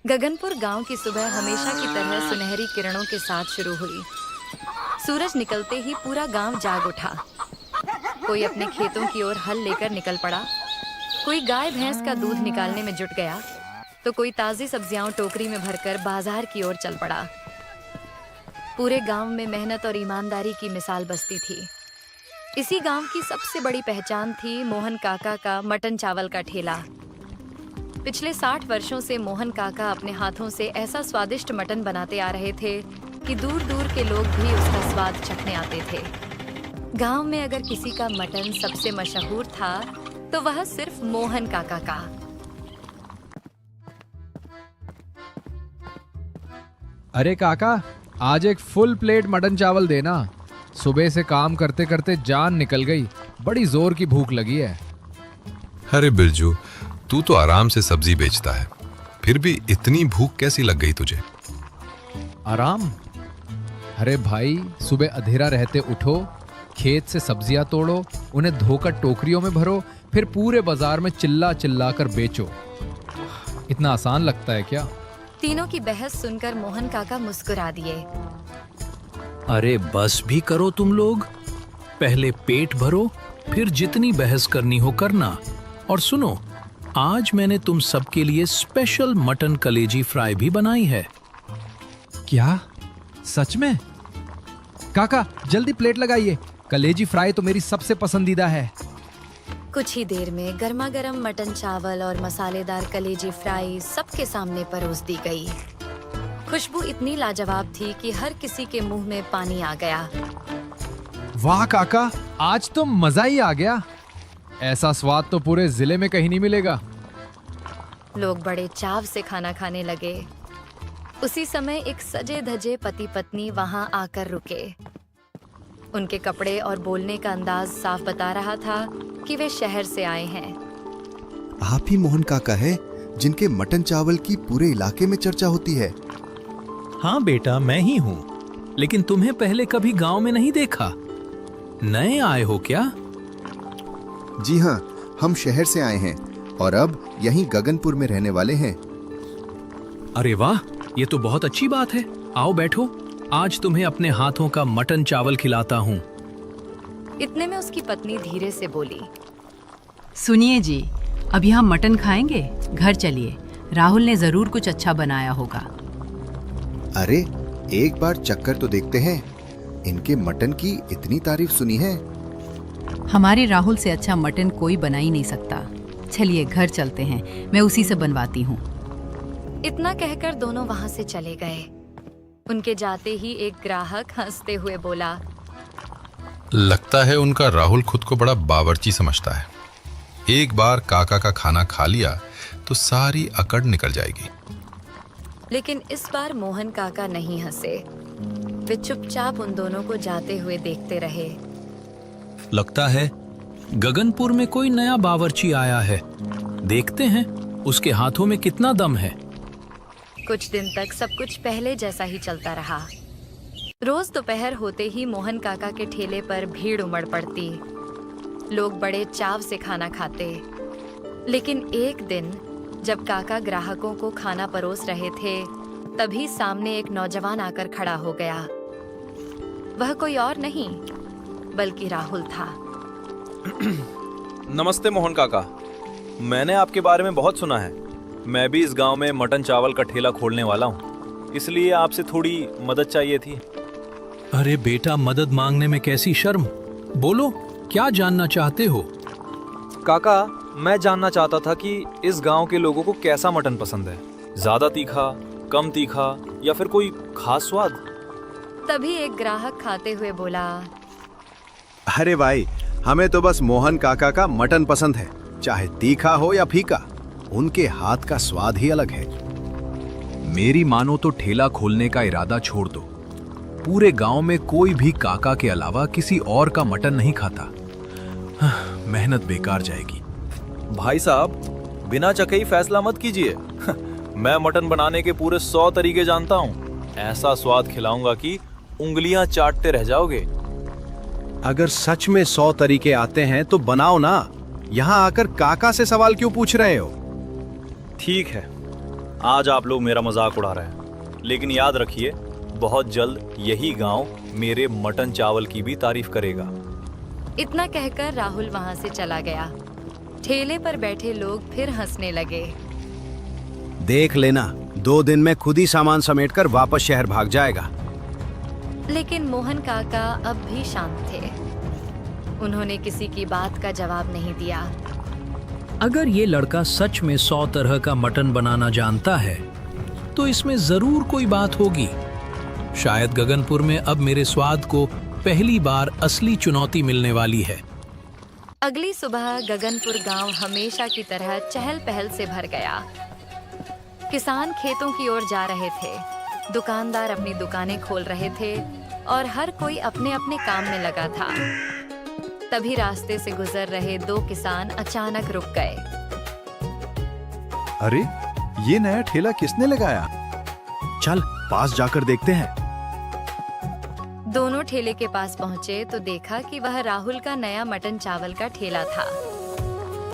गगनपुर गांव की सुबह हमेशा की तरह सुनहरी किरणों के साथ शुरू हुई। सूरज निकलते ही पूरा गांव जाग उठा। कोई अपने खेतों की ओर हल लेकर निकल पड़ा, कोई गाय भैंस का दूध निकालने में जुट गया, तो कोई ताज़ी सब्जियां टोकरी में भरकर बाजार की ओर चल पड़ा। पूरे गांव में मेहनत और ईमानदारी की मिसाल बसती थी। इसी गांव की सबसे बड़ी पहचान थी मोहन काका का मटन चावल का ठेला। पिछले 60 वर्षों से मोहन काका अपने हाथों से ऐसा स्वादिष्ट मटन बनाते आ रहे थे कि दूर दूर के लोग भी उसका स्वाद चखने आते थे। गांव में अगर किसी का मटन सबसे मशहूर था तो वह सिर्फ मोहन काका का। अरे काका, आज एक फुल प्लेट मटन चावल देना। सुबह से काम करते करते जान निकल गई, बड़ी जोर की भूख लगी है। अरे बिरजू, तू तो आराम से सब्जी बेचता है, फिर भी इतनी भूख कैसी लग गई तुझे? आराम? अरे भाई, सुबह अंधेरा रहते उठो, खेत से सब्जियां तोड़ो, उन्हें धोकर टोकरियों में भरो, फिर पूरे बाजार में चिल्ला चिल्ला कर बेचो। इतना आसान लगता है क्या? तीनों की बहस सुनकर मोहन काका मुस्कुरा दिए। अरे बस भी करो तुम लोग, पहले पेट भरो, फिर जितनी बहस करनी हो करना। और सुनो, आज मैंने तुम सबके लिए स्पेशल मटन कलेजी फ्राई भी बनाई है। क्या? सच में? काका जल्दी प्लेट लगाइए, कलेजी फ्राई तो मेरी सबसे पसंदीदा है। कुछ ही देर में गर्मा गर्म मटन चावल और मसालेदार कलेजी फ्राई सबके सामने परोस दी गई। खुशबू इतनी लाजवाब थी कि हर किसी के मुंह में पानी आ गया। वाह काका, आज तो मजा ही आ गया। ऐसा स्वाद तो पूरे जिले में कहीं नहीं मिलेगा। लोग बड़े चाव से खाना खाने लगे। उसी समय एक सजे धजे पति पत्नी वहां आकर रुके। उनके कपड़े और बोलने का अंदाज साफ बता रहा था कि वे शहर से आए हैं। आप ही मोहन काका है जिनके मटन चावल की पूरे इलाके में चर्चा होती है। हाँ बेटा, मैं ही हूँ, लेकिन तुम्हें पहले कभी गांव में नहीं देखा। नए आए हो क्या? जी हाँ, हम शहर से आए हैं और अब यहीं गगनपुर में रहने वाले हैं। अरे वाह, ये तो बहुत अच्छी बात है। आओ बैठो, आज तुम्हें अपने हाथों का मटन चावल खिलाता हूँ। इतने में उसकी पत्नी धीरे से बोली, सुनिए जी, अभी हम मटन खाएंगे? घर चलिए, राहुल ने जरूर कुछ अच्छा बनाया होगा। अरे एक बार चक्कर तो देखते हैं, इनके मटन की इतनी तारीफ सुनी है। हमारे राहुल से अच्छा मटन कोई बना ही नहीं सकता। चलिए घर चलते हैं, मैं उसी से बनवाती हूँ। इतना कहकर दोनों वहां से चले गए। उनके जाते ही एक ग्राहक हंसते हुए बोला, लगता है उनका राहुल खुद को बड़ा बावर्ची समझता है। एक बार काका का खाना खा लिया तो सारी अकड़ निकल जाएगी। लेकिन इस बार मोहन काका नहीं हंसे। वे चुपचाप उन दोनों को जाते हुए देखते रहे। लगता है गगनपुर में कोई नया बावर्ची आया है। देखते हैं उसके हाथों में कितना दम है। कुछ दिन तक सब कुछ पहले जैसा ही चलता रहा। रोज दोपहर होते ही मोहन काका के ठेले पर भीड़ उमड़ पड़ती। लोग बड़े चाव से खाना खाते। लेकिन एक दिन जब काका ग्राहकों को खाना परोस रहे थे, तभी सामने एक नौजवान आकर खड़ा हो गया। वह कोई और नहीं बल्कि राहुल था। नमस्ते मोहन काका, मैंने आपके बारे में बहुत सुना है। मैं भी इस गांव में मटन चावल का ठेला खोलने वाला हूँ, इसलिए आपसे थोड़ी मदद चाहिए थी। अरे बेटा, मदद मांगने में कैसी शर्म। बोलो, क्या जानना चाहते हो? काका, मैं जानना चाहता था कि इस गांव के लोगों को कैसा मटन पसंद है। ज्यादा तीखा, कम तीखा या फिर कोई खास स्वाद? तभी एक ग्राहक खाते हुए बोला, अरे भाई, हमें तो बस मोहन काका का मटन पसंद है, चाहे तीखा हो या फीका। उनके हाथ का स्वाद ही अलग है। मेरी मानो तो ठेला खोलने का इरादा छोड़ दो। पूरे गांव में कोई भी काका के अलावा किसी और का मटन नहीं खाता। मेहनत बेकार जाएगी। भाई साहब, बिना चखे ही फैसला मत कीजिए। मैं मटन बनाने के पूरे 100 तरीके जानता हूँ। ऐसा स्वाद खिलाऊंगा कि उंगलियां चाटते रह जाओगे। अगर सच में 100 तरीके आते हैं तो बनाओ ना। यहाँ आकर काका से सवाल क्यों पूछ रहे हो? ठीक है, आज आप लोग मेरा मजाक उड़ा रहे हैं, लेकिन याद रखिए बहुत जल्द यही गांव मेरे मटन चावल की भी तारीफ करेगा। इतना कहकर राहुल वहां से चला गया। ठेले पर बैठे लोग फिर हंसने लगे। देख लेना, 2 दिन में खुद ही सामान समेटकर वापस शहर भाग जाएगा। लेकिन मोहन काका अब भी शांत थे। उन्होंने किसी की बात का जवाब नहीं दिया। अगर ये लड़का सच में 100 तरह का मटन बनाना जानता है तो इसमें जरूर कोई बात होगी। शायद गगनपुर में अब मेरे स्वाद को पहली बार असली चुनौती मिलने वाली है। अगली सुबह गगनपुर गांव हमेशा की तरह चहल पहल से भर गया। किसान खेतों की ओर जा रहे थे, दुकानदार अपनी दुकानें खोल रहे थे और हर कोई अपने अपने काम में लगा था। तभी रास्ते से गुजर रहे 2 किसान अचानक रुक गए। अरे, ये नया ठेला किसने लगाया? चल पास जाकर देखते हैं। दोनों ठेले के पास पहुंचे तो देखा कि वह राहुल का नया मटन चावल का ठेला था।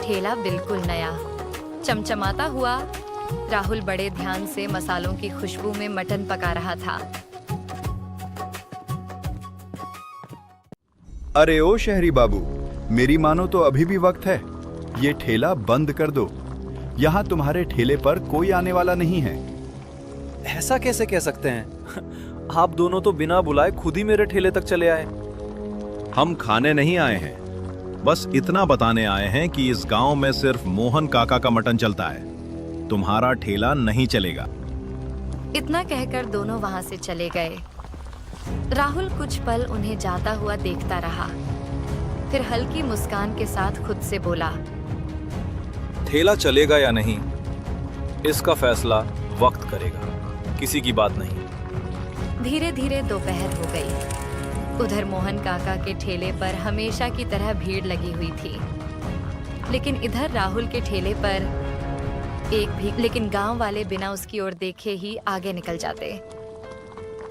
ठेला बिल्कुल नया, चमचमाता हुआ। राहुल बड़े ध्यान से मसालों की खुशबू में मटन पका रहा था। अरे ओ शहरी बाबू, मेरी मानो तो अभी भी वक्त है। ये ठेला बंद कर दो। यहाँ तुम्हारे ठेले पर कोई आने वाला नहीं है। ऐसा कैसे कह सकते हैं? आप दोनों तो बिना बुलाए खुद ही मेरे ठेले तक चले आए। हम खाने नहीं आए हैं, बस इतना बताने आए हैं कि इस गांव में सिर्फ मोहन काका का मटन चलता है। तुम्हारा ठेला नहीं चलेगा। इतना कहकर दोनों वहां से चले गए। राहुल कुछ पल उन्हें जाता हुआ देखता रहा, फिर हल्की मुस्कान के साथ खुद से बोला, ठेला चलेगा या नहीं, इसका फैसला वक्त करेगा, किसी की बात नहीं। धीरे धीरे दोपहर हो गई। उधर मोहन काका के ठेले पर हमेशा की तरह भीड़ लगी हुई थी, लेकिन इधर राहुल के ठेले पर लेकिन गांव वाले बिना उसकी ओर देखे ही आगे निकल जाते।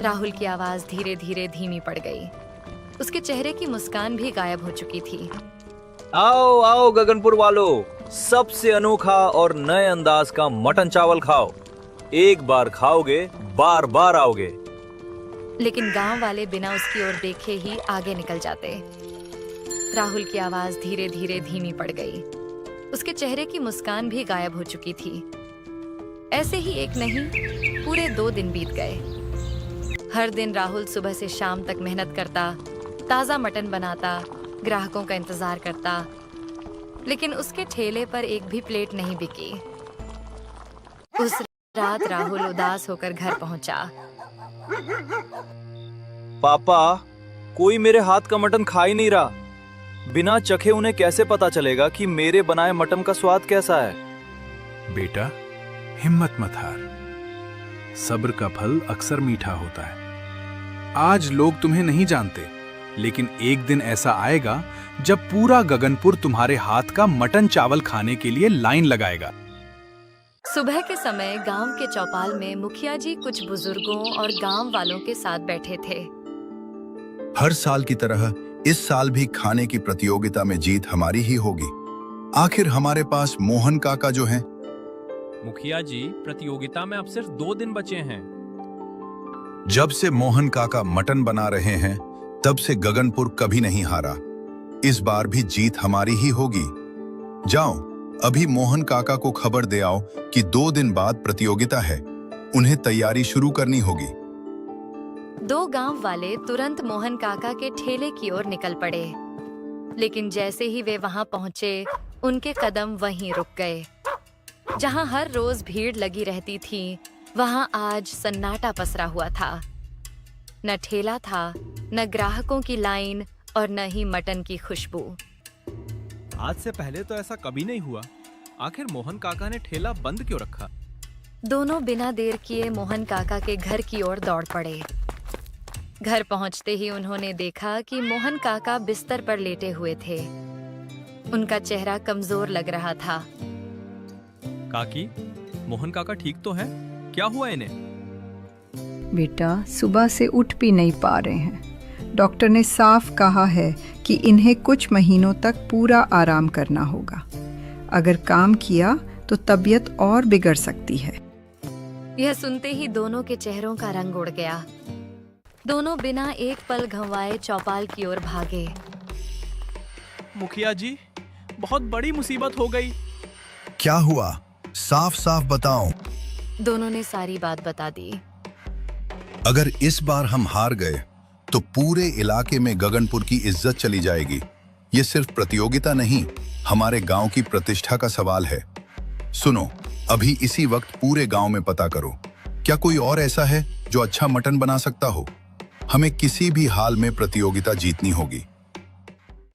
राहुल की आवाज धीरे धीरे धीमी पड़ गई। उसके चेहरे की मुस्कान भी गायब हो चुकी थी। आओ आओ गगनपुर वालों, सबसे अनोखा और नए अंदाज का मटन चावल खाओ। एक बार खाओगे बार बार आओगे। लेकिन गांव वाले बिना उसकी ओर देखे ही आगे निकल जाते। राहुल की आवाज धीरे धीरे धीमी पड़ गई। उसके चेहरे की मुस्कान भी गायब हो चुकी थी। ऐसे ही एक नहीं, पूरे 2 दिन बीत गए। हर दिन राहुल सुबह से शाम तक मेहनत करता, ताजा मटन बनाता, ग्राहकों का इंतजार करता, लेकिन उसके ठेले पर एक भी प्लेट नहीं बिकी। उस रात राहुल उदास होकर घर पहुंचा। पापा, कोई मेरे हाथ का मटन खा ही नहीं रहा। बिना चखे उन्हें कैसे पता चलेगा कि मेरे बनाए मटन का स्वाद कैसा है? बेटा, हिम्मत मत हार। सब्र का फल अक्सर मीठा होता है। आज लोग तुम्हें नहीं जानते, लेकिन एक दिन ऐसा आएगा जब पूरा गगनपुर तुम्हारे हाथ का मटन चावल खाने के लिए लाइन लगाएगा। सुबह के समय गांव के चौपाल में मुखिया जी कुछ बुजुर्गों और गांव वालों के साथ बैठे थे। हर साल की तरह इस साल भी खाने की प्रतियोगिता में जीत हमारी ही होगी। आखिर हमारे पास मोहन काका जो हैं। मुखिया जी, प्रतियोगिता में अब सिर्फ 2 दिन बचे हैं। जब से मोहन काका मटन बना रहे हैं, तब से गगनपुर कभी नहीं हारा। इस बार भी जीत हमारी ही होगी। जाओ, अभी मोहन काका को खबर दे आओ कि 2 दिन बाद प्रतियोगिता है। उन्हें तैयारी शुरू करनी होगी। 2 गांव वाले तुरंत मोहन काका के ठेले की ओर निकल पड़े, लेकिन जैसे ही वे वहां पहुंचे, उनके कदम वहीं रुक गए। जहां हर रोज भीड़ लगी रहती थी, वहां आज सन्नाटा पसरा हुआ था। न ठेला था, न ग्राहकों की लाइन और न ही मटन की खुशबू। आज से पहले तो ऐसा कभी नहीं हुआ। आखिर मोहन काका ने ठेला बंद क्यों रखा? दोनों बिना देर किए मोहन काका के घर की ओर दौड़ पड़े। घर पहुंचते ही उन्होंने देखा कि मोहन काका बिस्तर पर लेटे हुए थे। उनका चेहरा कमजोर लग रहा था। काकी, मोहन काका ठीक तो है? क्या हुआ इन्हें? बेटा, सुबह से उठ भी नहीं पा रहे हैं। डॉक्टर ने साफ कहा है कि इन्हें कुछ महीनों तक पूरा आराम करना होगा। अगर काम किया तो तबीयत और बिगड़ सकती है। यह सुनते ही दोनों के चेहरों का रंग उड़ गया। दोनों बिना एक पल गंवाए चौपाल की ओर भागे। मुखिया जी, बहुत बड़ी मुसीबत हो गई। क्या हुआ? साफ साफ बताओ। दोनों ने सारी बात बता दी। अगर इस बार हम हार गए तो पूरे इलाके में गगनपुर की इज्जत चली जाएगी। ये सिर्फ प्रतियोगिता नहीं, हमारे गांव की प्रतिष्ठा का सवाल है। सुनो, अभी इसी वक्त पूरे गांव में पता करो, क्या कोई और ऐसा है जो अच्छा मटन बना सकता हो? हमें किसी भी हाल में प्रतियोगिता जीतनी होगी।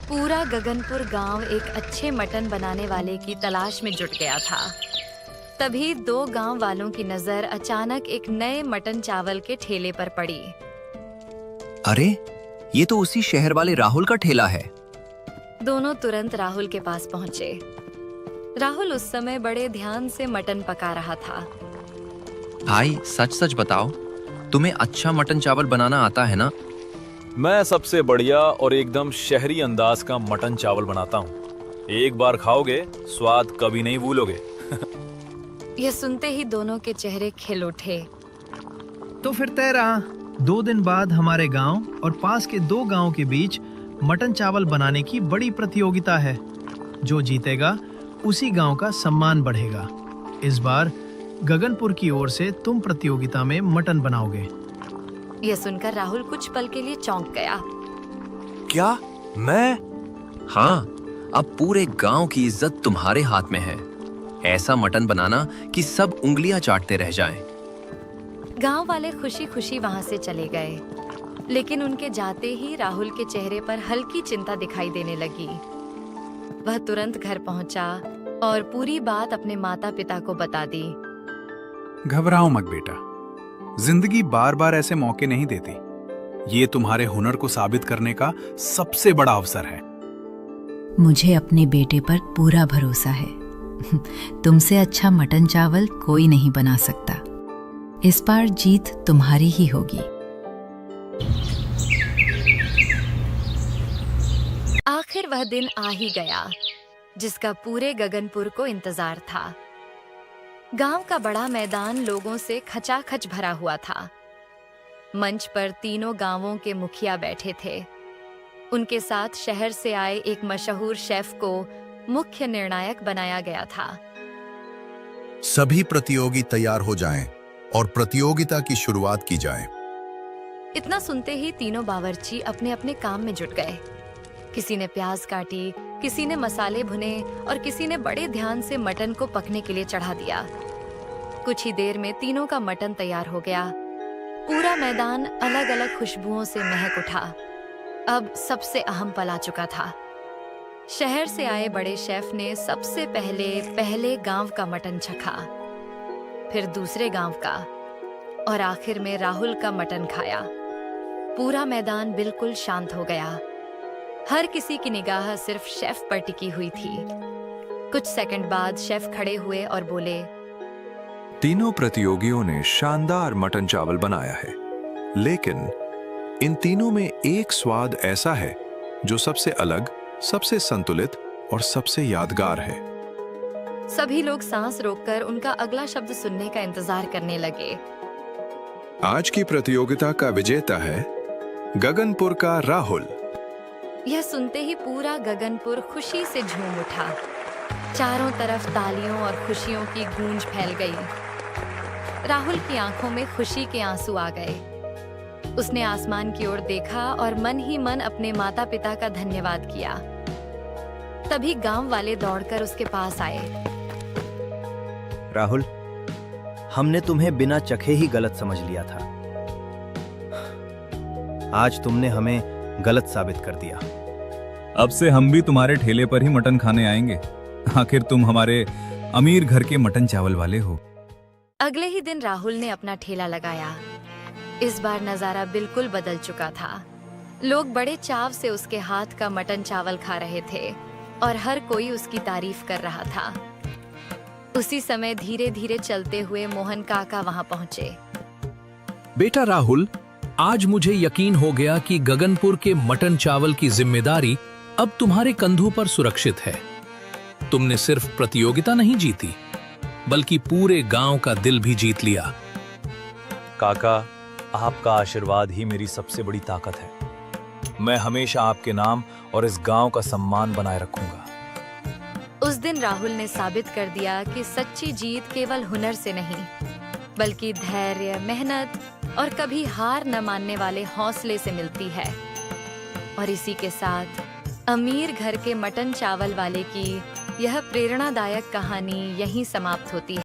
पूरा गगनपुर गांव एक अच्छे मटन बनाने वाले की तलाश में जुट गया था। तभी दो गांव वालों की नजर अचानक एक नए मटन चावल के ठेले पर पड़ी। अरे, ये तो उसी शहर वाले राहुल का ठेला है। दोनों तुरंत राहुल के पास पहुंचे। राहुल उस समय बड़े ध्यान से मटन पका रहा था। भाई, सच सच बताओ, तुम्हें अच्छा मटन चावल बनाना आता है ना? मैं सबसे बढ़िया और एकदम शहरी अंदाज का मटन चावल बनाता हूँ। एक बार खाओगे, स्वाद कभी नहीं भूलोगे। यह सुनते ही दोनों के चेहरे खिल उठे। तो फिर तय रहा, 2 दिन बाद हमारे गांव और पास के 2 गांवों के बीच मटन चावल बनाने की बड़ी प्रतियोगिता है। जो जीतेगा उसी गांव का सम्मान बढ़ेगा। इस बार गगनपुर की ओर से तुम प्रतियोगिता में मटन बनाओगे। यह सुनकर राहुल कुछ पल के लिए चौंक गया। क्या? मैं? हाँ, अब पूरे गांव की इज्जत तुम्हारे हाथ में है। ऐसा मटन बनाना कि सब उंगलियां चाटते रह जाएं। गांव वाले खुशी खुशी वहां से चले गए, लेकिन उनके जाते ही राहुल के चेहरे पर हल्की चिंता दिखाई देने लगी। वह तुरंत घर पहुंचा और पूरी बात अपने माता पिता को बता दी। घबराओ मत बेटा, जिंदगी बार बार ऐसे मौके नहीं देती। ये तुम्हारे हुनर को साबित करने का सबसे बड़ा अवसर है। मुझे अपने बेटे पर पूरा भरोसा है। तुमसे अच्छा मटन चावल कोई नहीं बना सकता। इस बार जीत तुम्हारी ही होगी। आखिर वह दिन आ ही गया जिसका पूरे गगनपुर को इंतजार था। गांव का बड़ा मैदान लोगों से खचाखच भरा हुआ था। मंच पर तीनों गांवों के मुखिया बैठे थे। उनके साथ शहर से आए एक मशहूर शेफ को मुख्य निर्णायक बनाया गया था। सभी प्रतियोगी तैयार हो जाएं और प्रतियोगिता की शुरुआत की जाए। इतना सुनते ही तीनों बावर्ची अपने अपने काम में जुट गए। किसी ने प्याज काटी, किसी ने मसाले भुने और किसी ने बड़े ध्यान से मटन को पकने के लिए चढ़ा दिया। कुछ ही देर में तीनों का मटन तैयार हो गया। पूरा मैदान अलग अलग खुशबुओं से महक उठा। अब सबसे अहम पल आ चुका था। शहर से आए बड़े शेफ ने सबसे पहले गांव का मटन चखा, फिर दूसरे गांव का और आखिर में राहुल का मटन खाया। पूरा मैदान बिल्कुल शांत हो गया। हर किसी की निगाह सिर्फ शेफ पर टिकी हुई थी। कुछ सेकंड बाद शेफ खड़े हुए और बोले, तीनों प्रतियोगियों ने शानदार मटन चावल बनाया है, लेकिन इन तीनों में एक स्वाद ऐसा है जो सबसे अलग, सबसे संतुलित और सबसे यादगार है। सभी लोग सांस रोककर उनका अगला शब्द सुनने का इंतजार करने लगे। आज की प्रतियोगिता का विजेता है गगनपुर का राहुल। यह सुनते ही पूरा गगनपुर खुशी से झूम उठा। चारों तरफ तालियों और खुशियों की गूंज फैल गई। राहुल की आंखों में खुशी के आंसू आ गए। उसने आसमान की ओर देखा और मन ही मन अपने माता पिता का धन्यवाद किया। तभी गांव वाले दौड़कर उसके पास आए। राहुल, हमने तुम्हें बिना चखे ही गलत समझ लिया था। आज तुमने हमें गलत साबित कर दिया। अब से हम भी तुम्हारे ठेले पर ही मटन खाने आएंगे। आखिर तुम हमारे अमीर घर के मटन चावल वाले हो। अगले ही दिन राहुल ने अपना ठेला लगाया। इस बार नजारा बिल्कुल बदल चुका था। लोग बड़े चाव से उसके हाथ का मटन चावल खा रहे थे और हर कोई उसकी तारीफ कर रहा था। उसी समय धीरे धीरे चलते हुए मोहन काका वहां पहुंचे। बेटा राहुल, आज मुझे यकीन हो गया कि गगनपुर के मटन चावल की जिम्मेदारी अब तुम्हारे कंधों पर सुरक्षित है। तुमने सिर्फ प्रतियोगिता नहीं जीती, बल्कि पूरे गांव का दिल भी जीत लिया। काका, आपका आशीर्वाद ही मेरी सबसे बड़ी ताकत है। मैं हमेशा आपके नाम और इस गांव का सम्मान बनाए रखूंगा। उस दिन राहुल ने साबित कर दिया कि सच्ची जीत केवल हुनर से नहीं, बल्कि धैर्य, मेहनत और कभी हार न मानने वाले हौसले से मिलती है। और इसी के साथ अमीर घर के मटन चावल वाले की यह प्रेरणादायक कहानी यहीं समाप्त होती है।